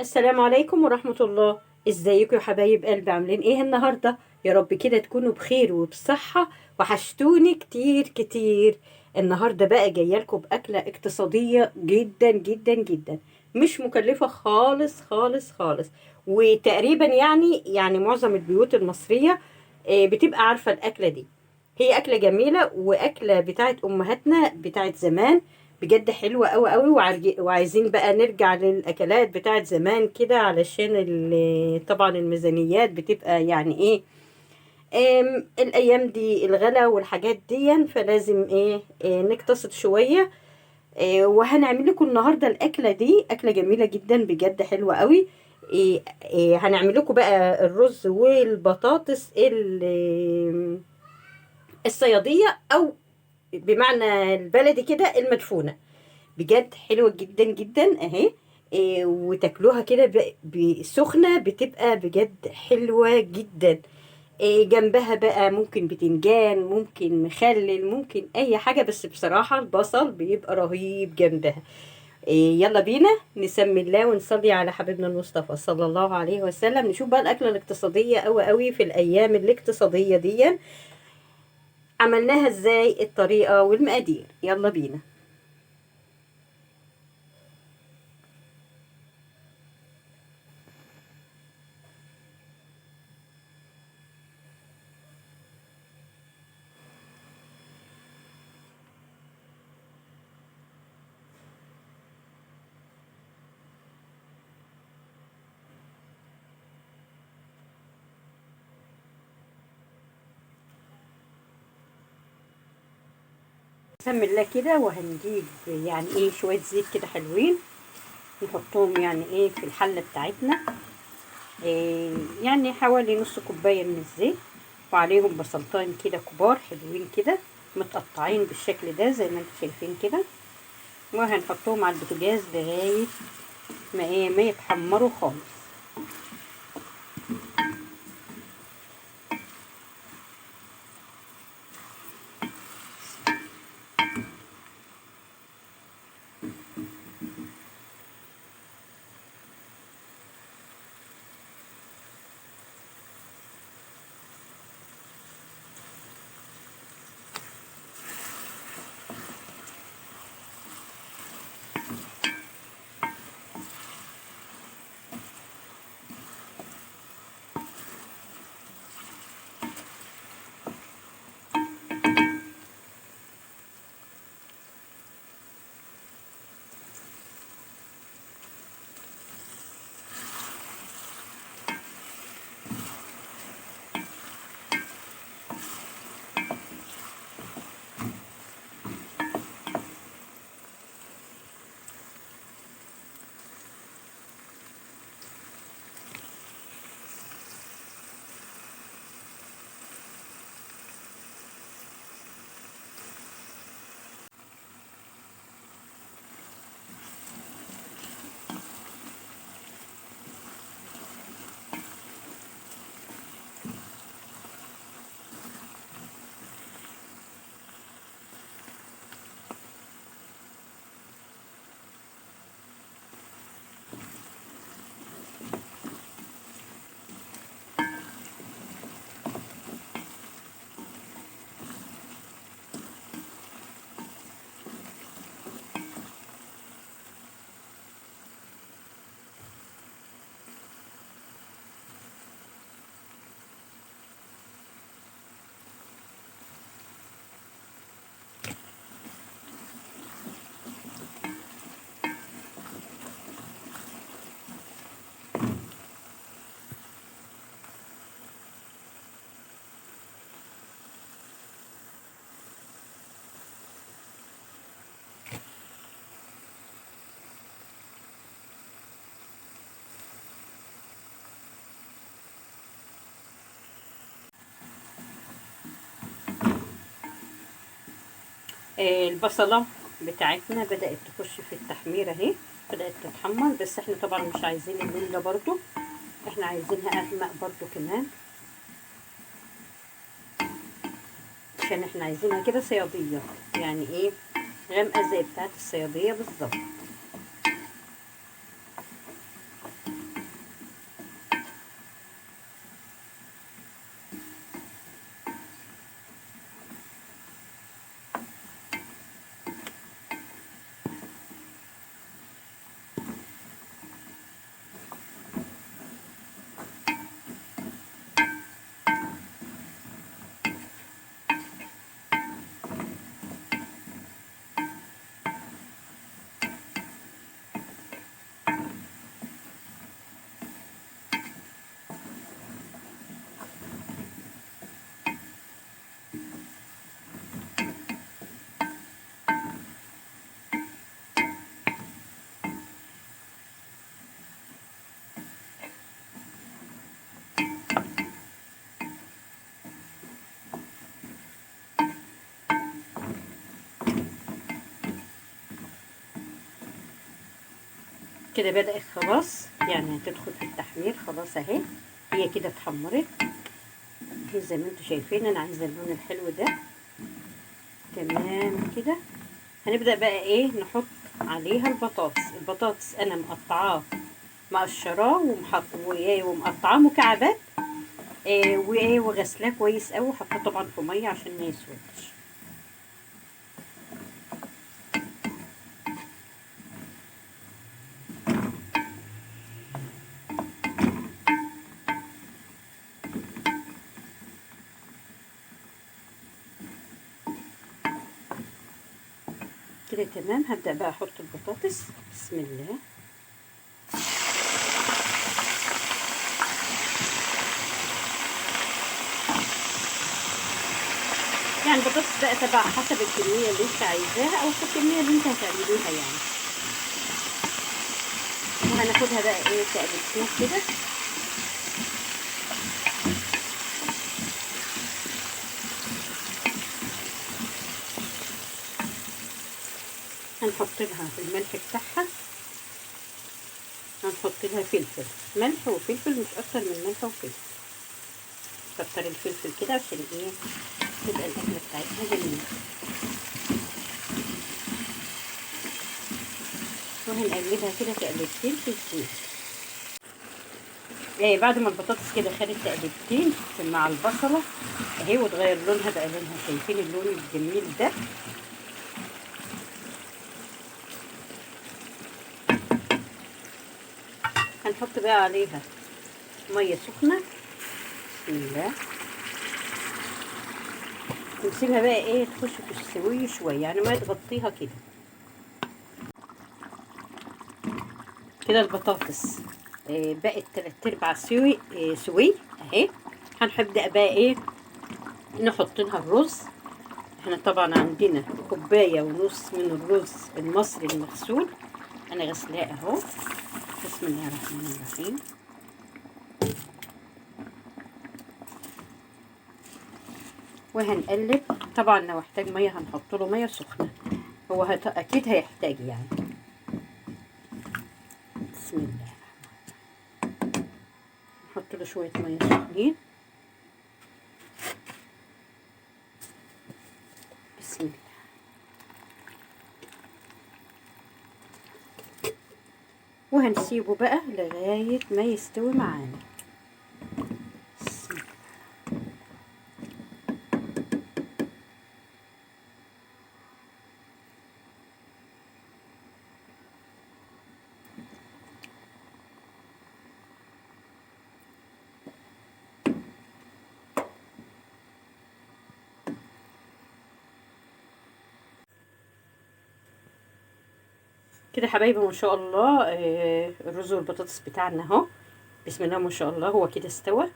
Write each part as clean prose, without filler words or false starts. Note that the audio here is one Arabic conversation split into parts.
السلام عليكم ورحمة الله. ازيكم يا حبايب قلبي؟ عاملين ايه النهاردة؟ يا رب كده تكونوا بخير وبصحة. وحشتوني كتير كتير. النهاردة بقى جاية لكم بأكلة اقتصادية جدا جدا جدا، مش مكلفة خالص خالص خالص. وتقريبا يعني معظم البيوت المصرية بتبقى عارفة الأكلة دي. هي أكلة جميلة وأكلة بتاعت أمهاتنا بتاعت زمان. بجد حلوة قوي قوي، وعايزين بقى نرجع للأكلات بتاعت زمان كده، علشان طبعا الميزانيات بتبقى يعني ايه. الأيام دي الغلا والحاجات دي، فلازم نقتصد شوية. وهنعمل لكم النهاردة الأكلة دي، أكلة جميلة جدا بجد حلوة قوي. هنعمل لكم بقى الرز والبطاطس الصيادية، أو بمعنى البلدي كده المدفونة. بجد حلوة جدا جدا اهي. وتاكلوها كده سخنة، بتبقى بجد حلوة جدا. جنبها بقى ممكن بتنجان، ممكن مخلل، ممكن اي حاجة، بس بصراحة البصل بيبقى رهيب جنبها. يلا بينا نسمي الله ونصلي على حبيبنا المصطفى صلى الله عليه وسلم. نشوف بقى الأكلة الاقتصادية قوي قوي في الأيام الاقتصادية دي، عملناها ازاي، الطريقة والمقادير. يلا بينا. بسم الله كده، وهنجيب يعني ايه شوية زيت كده حلوين، نحطهم يعني ايه في الحلة بتاعتنا. إيه يعني حوالي نص كوباية من الزيت، وعليهم بصلتين كده كبار حلوين كده، متقطعين بالشكل ده زي ما انتم شايفين كده. وهنحطهم على البوتاجاز لغاية ما يتحمروا خالص. البصلة بتاعتنا بدأت تخش في التحمير اهي، بدأت تتحمر، بس احنا طبعا مش عايزين اللون ده برضو، احنا عايزينها اغمق برضو كمان، عشان احنا عايزينها كده صيادية، يعني ايه، غامقة زي بتاعت الصيادية بالظبط. كده بدأت خلاص يعني هتدخل في التحمير خلاص اهي. هي كده اتحمرت اهي زي ما انتم شايفين. انا عايزه اللون الحلو ده تمام كده. هنبدأ بقى ايه نحط عليها البطاطس. البطاطس انا مقطعاه مقشراه ومقطعاه مكعبات وغسلاه كويس قوي وحطاه طبعا في ميه عشان ما يسودش. كده تمام. هبدأ بقى احط البطاطس. بسم الله. يعني البطاطس بقى تبع حسب الكمية اللي انت عايزاها او الكمية اللي انت هتعمليها يعني. وهناخدها بقى ايه تقلبتين كده. هنحط لها الملح بتاعها. هنحط لها فلفل، ملح وفلفل، مش اكتر من ملح وفلفل. كتر الفلفل كده عشان ايه تبقى الاكله بتاعتها جميله. وهنقلبها كده تقلبتين في الزيت. بعد ما البطاطس كده خدت تقلبتين مع البصله اهي وتغير لونها بقى لونها، شايفين اللون الجميل ده. هنحط بقى عليها ميه سخنه. بسم الله. ونسيبها بقى ايه تخش في السوي شويه يعني ما تغطيها كده. كده البطاطس بقت 3/4 سوي اهي. هنبدأ بقى ايه نحط لها الرز. احنا طبعا عندنا كوبايه ونص من الرز المصري المغسول. انا غسلاه اهو. بسم الله الرحمن الرحيم. وهنقلب. طبعا لو احتاج ميه هنحط له ميه سخنه. هو اكيد هيحتاج يعني. بسم الله. نحط له شويه ميه سخنين. بسم الله. وهنسيبه بقى لغايه ما يستوي معانا. كده حبايبي ما شاء الله الرز والبطاطس بتاعنا اهو. بسم الله ما شاء الله. هو كده استوى.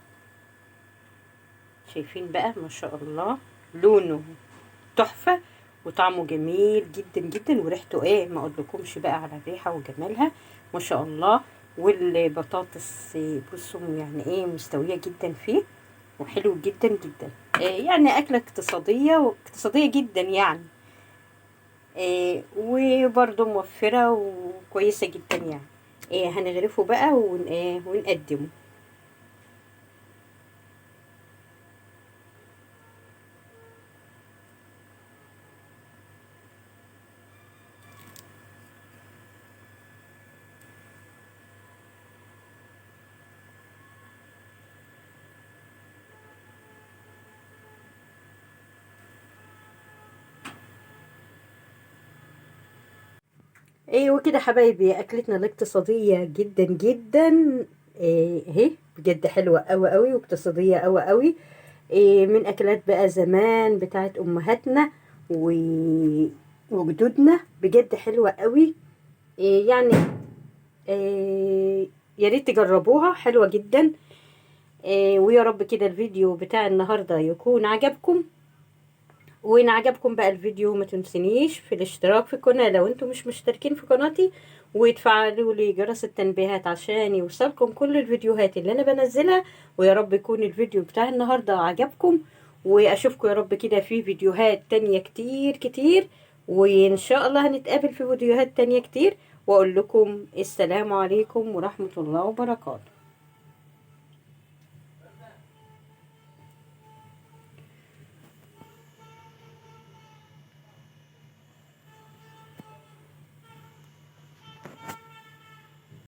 شايفين بقى ما شاء الله لونه تحفة وطعمه جميل جدا جدا وريحته ايه ما اقولكمش بقى على الريحة وجمالها ما شاء الله. والبطاطس بصوا يعني ايه مستوية جدا فيه وحلو جدا جدا. يعني اكلة اقتصادية واقتصادية جدا يعني. وبرضه موفرة وكويسة جدا يعني. هنغرفه بقى ونقدمه. وكده حبايبي اكلتنا الاقتصادية جدا جدا اهي بجد حلوة قوي قوي واقتصادية قوي قوي. من اكلات بقى زمان بتاعت امهاتنا وجدودنا بجد حلوة قوي. يعني يا ريت تجربوها حلوة جدا. ويا رب كده الفيديو بتاع النهاردة يكون عجبكم. وإن عجبكم بقى الفيديو ما تنسونيش في الاشتراك في القناة لو انتم مش مشتركين في قناتي، وتفعلوا لي جرس التنبيهات عشان يوصلكم كل الفيديوهات اللي انا بنزلها. ويا رب يكون الفيديو بتاع النهاردة عجبكم. واشوفكم يا رب كده في فيديوهات تانية كتير كتير. وان شاء الله هنتقابل في فيديوهات تانية كتير. واقول لكم السلام عليكم ورحمة الله وبركاته.